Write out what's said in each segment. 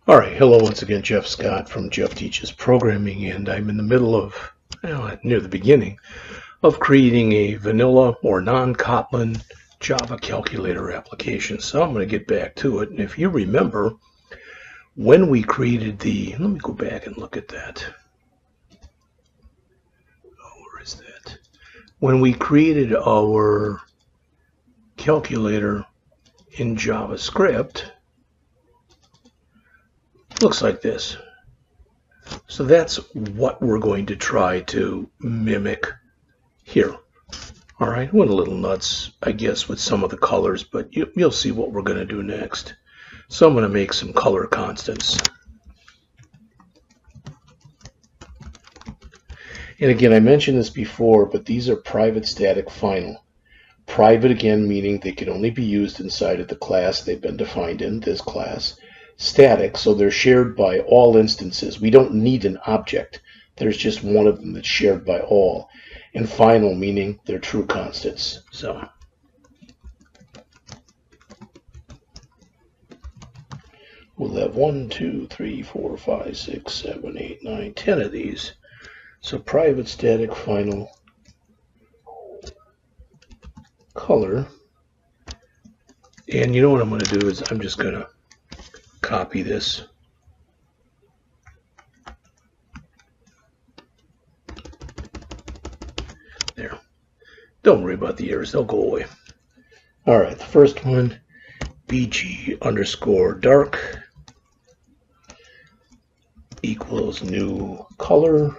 All right, hello once again, Jeff Scott from Jeff Teaches Programming, and I'm in the middle of, near the beginning, of creating a vanilla or non-Kotlin Java calculator application. So I'm going to get back to it. And if you remember, when we created let me go back and look at that. Oh, where is that? When we created our calculator in JavaScript, looks like this. So that's what we're going to try to mimic here. All right, went a little nuts, I guess, with some of the colors, but you'll see what we're going to do next. So I'm going to make some color constants. And again, I mentioned this before, but these are private static final. Private, again, meaning they can only be used inside of the class they've been defined in, this class. Static, so they're shared by all instances. We don't need an object. There's just one of them that's shared by all. And final, meaning they're true constants. So we'll have 1, 2, 3, 4, 5, 6, 7, 8, 9, 10 of these. So private static final color. And you know what I'm going to do is I'm just going to copy this. There. Don't worry about the errors, they'll go away. All right, the first one, bg_dark equals new color.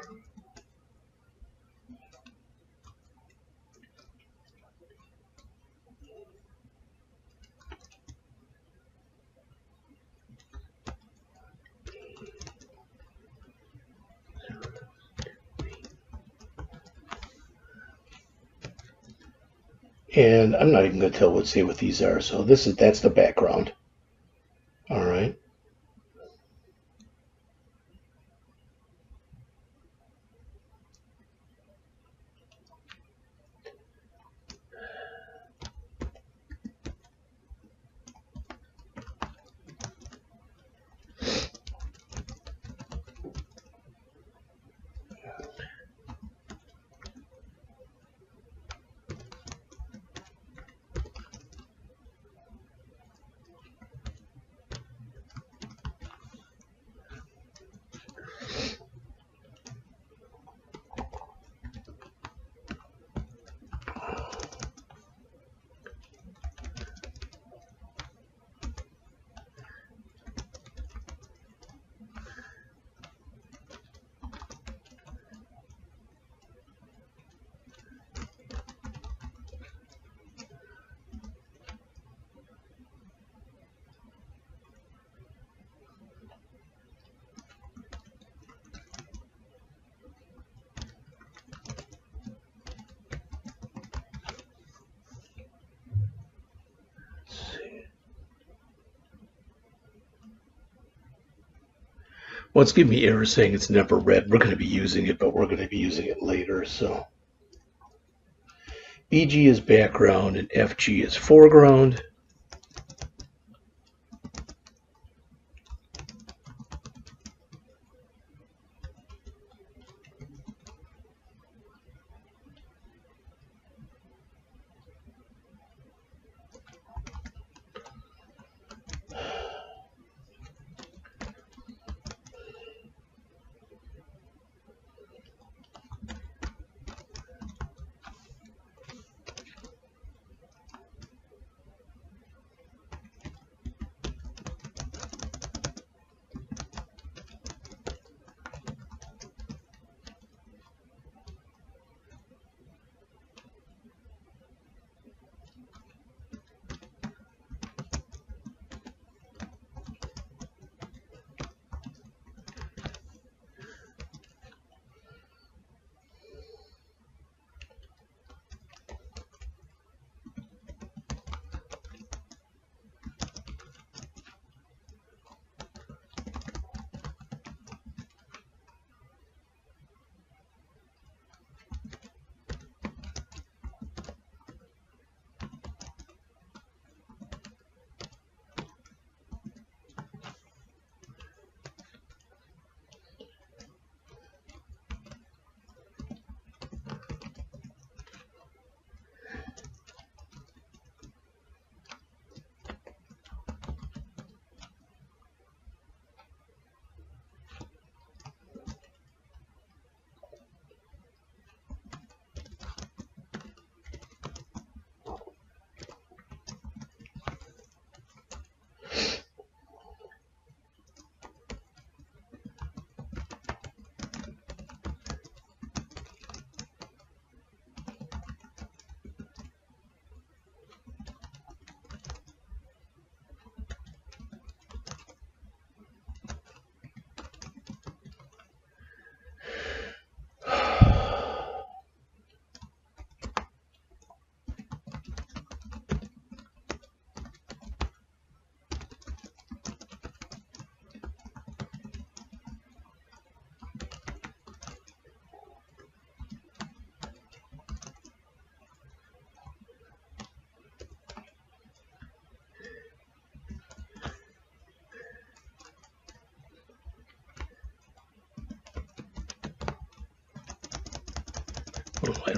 And I'm not even going to say what these are. So that's the background. All right. Well, it's giving me errors saying it's never read. We're going to be using it, but we're going to be using it later. So BG is background and FG is foreground.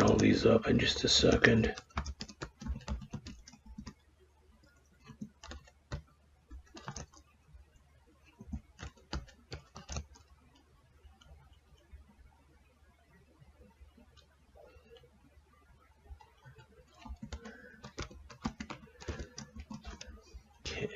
all these up in just a second. Okay.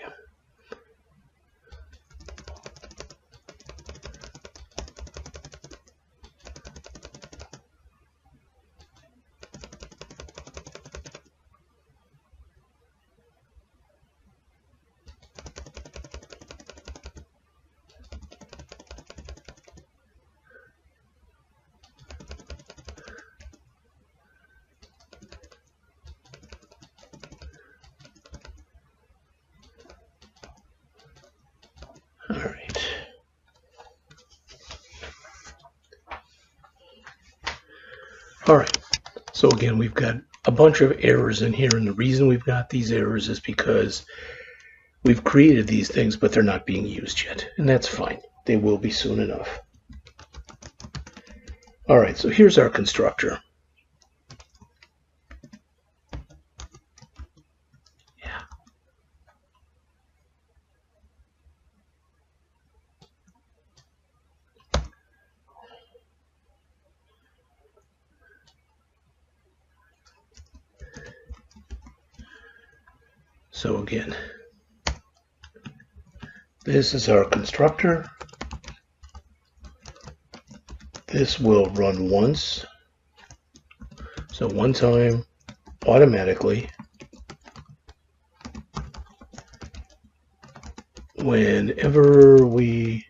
All right. All right. So again, we've got a bunch of errors in here, and the reason we've got these errors is because we've created these things, but they're not being used yet, and that's fine. They will be soon enough. All right, so here's our constructor. Yeah. So again, this is our constructor. This will run once. So one time automatically whenever we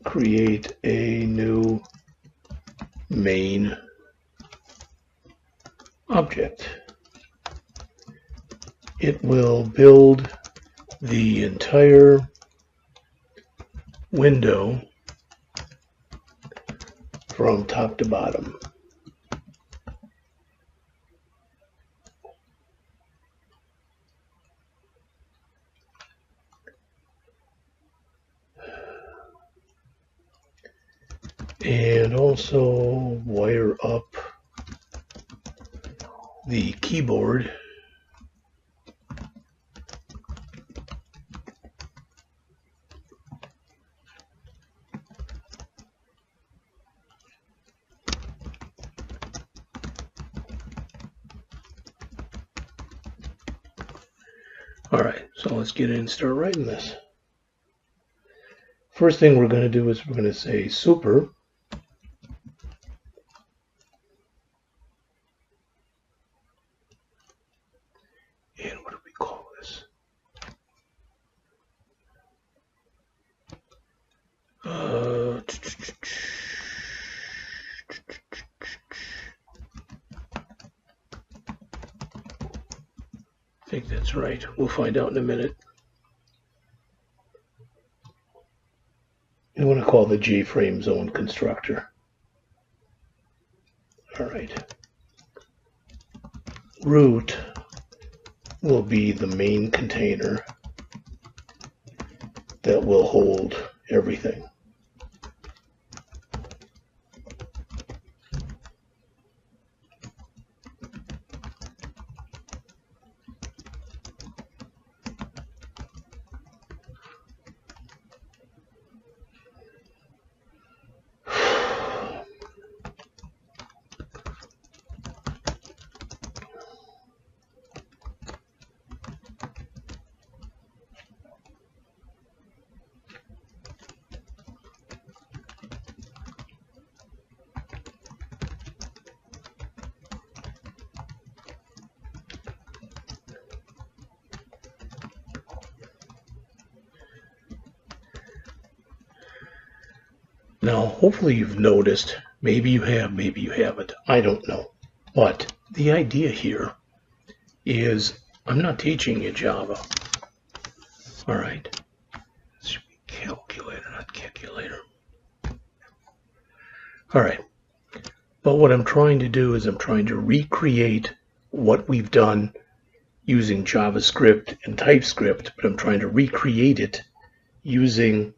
create a new main object. It will build the entire window from top to bottom. And also wire up the keyboard All right, so let's get in and start writing this. First thing we're going to do is we're going to say super. And what do we call this? I think that's right. We'll find out in a minute. I want to call the JFrame zone constructor. All right. Root will be the main container that will hold everything. Now, hopefully you've noticed, maybe you have, maybe you haven't, I don't know. But the idea here is I'm not teaching you Java. All right. It should be calculator, not calculator. All right. But what I'm trying to do is I'm trying to recreate what we've done using JavaScript and TypeScript, but I'm trying to recreate it using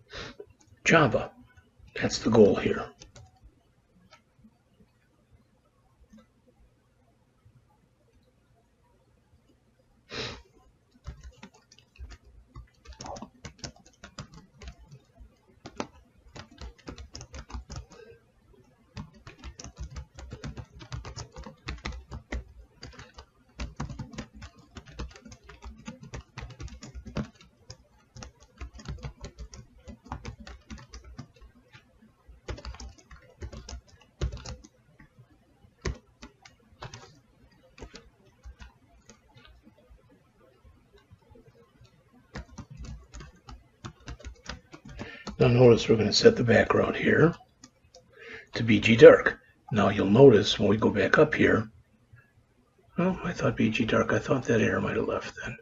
Java. That's the goal here. Now notice we're going to set the background here to BG dark. Now you'll notice when we go back up here, oh, I thought BG dark, I thought that error might have left then.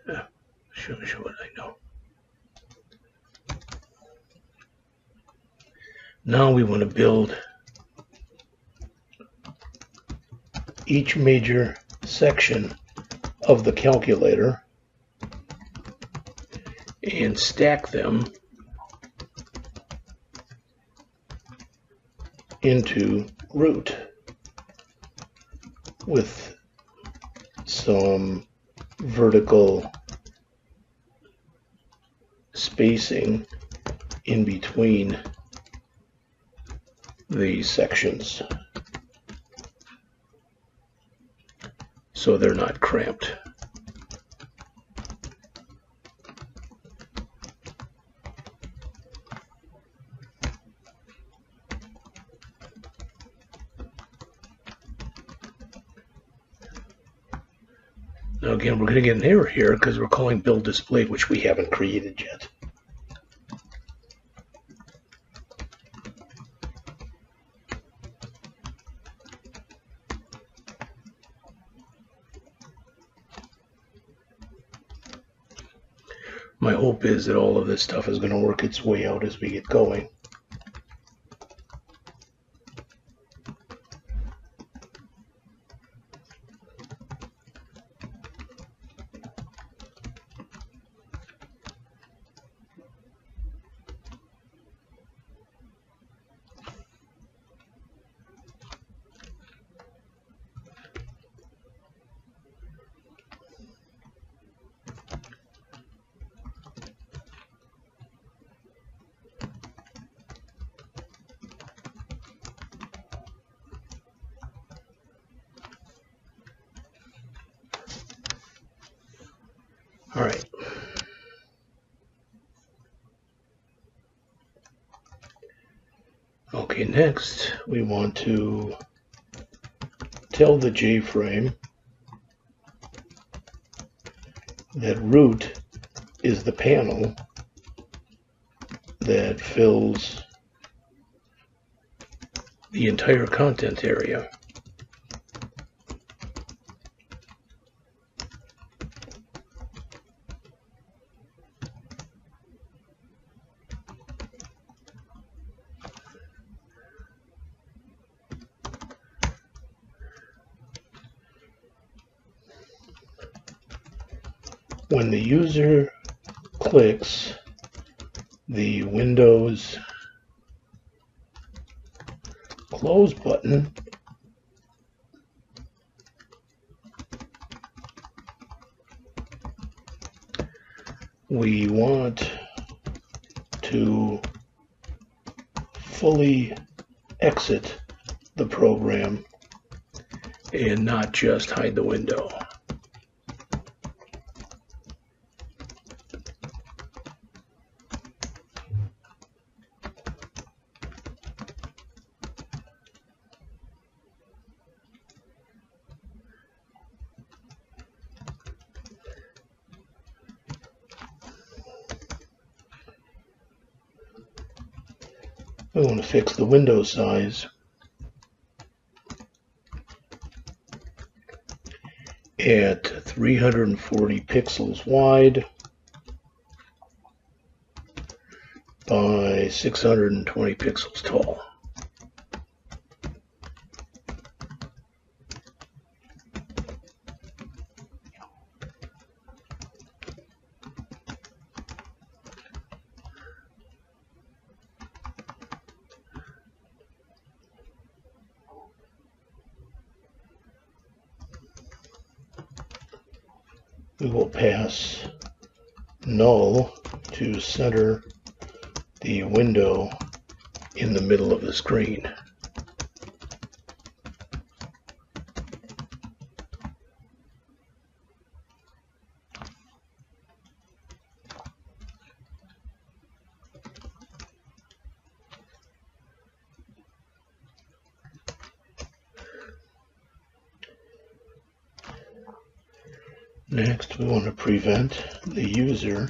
Yeah, show what I know. Now we want to build each major section of the calculator and stack them into root with some vertical spacing in between the sections so they're not cramped. Now again, we're going to get an error here because we're calling build displayed, which we haven't created yet. My hope is that all of this stuff is going to work its way out as we get going. All right. Okay, next we want to tell the J-frame that root is the panel that fills the entire content area. When the user clicks the Windows close button, we want to fully exit the program and not just hide the window. We want to fix the window size at 340 pixels wide by 620 pixels tall. We will pass null to center the window in the middle of the screen. Next, we want to prevent the user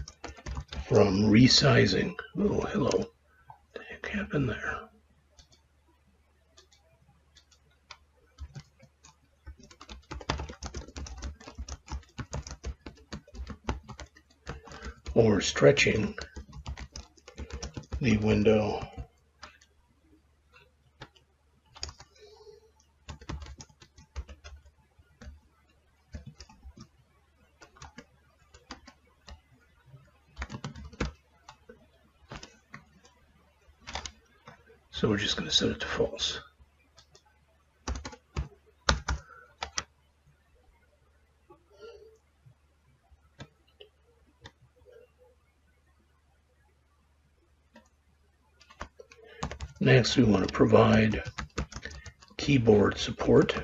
from resizing. Oh, hello. What the heck happened there? Or stretching the window. So we're just going to set it to false. Next, we want to provide keyboard support.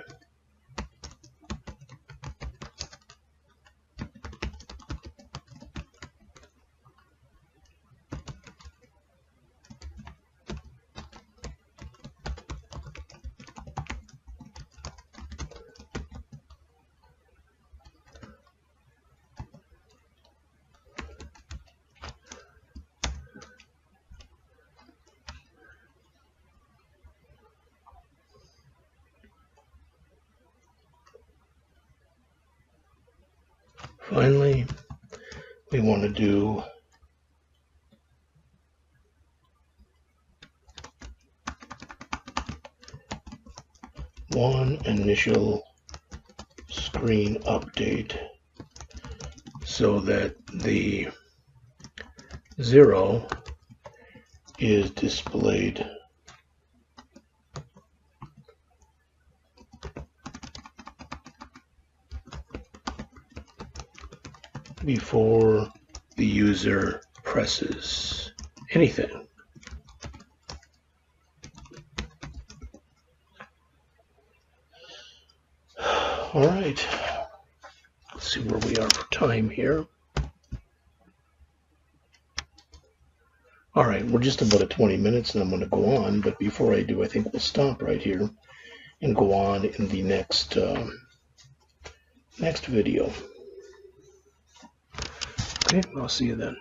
Finally, we want to do one initial screen update so that the 0 is displayed before the user presses anything. All right, let's see where we are for time here. All right, we're just about at 20 minutes and I'm going to go on, but before I do, I think we'll stop right here and go on in the next video. Okay, I'll see you then.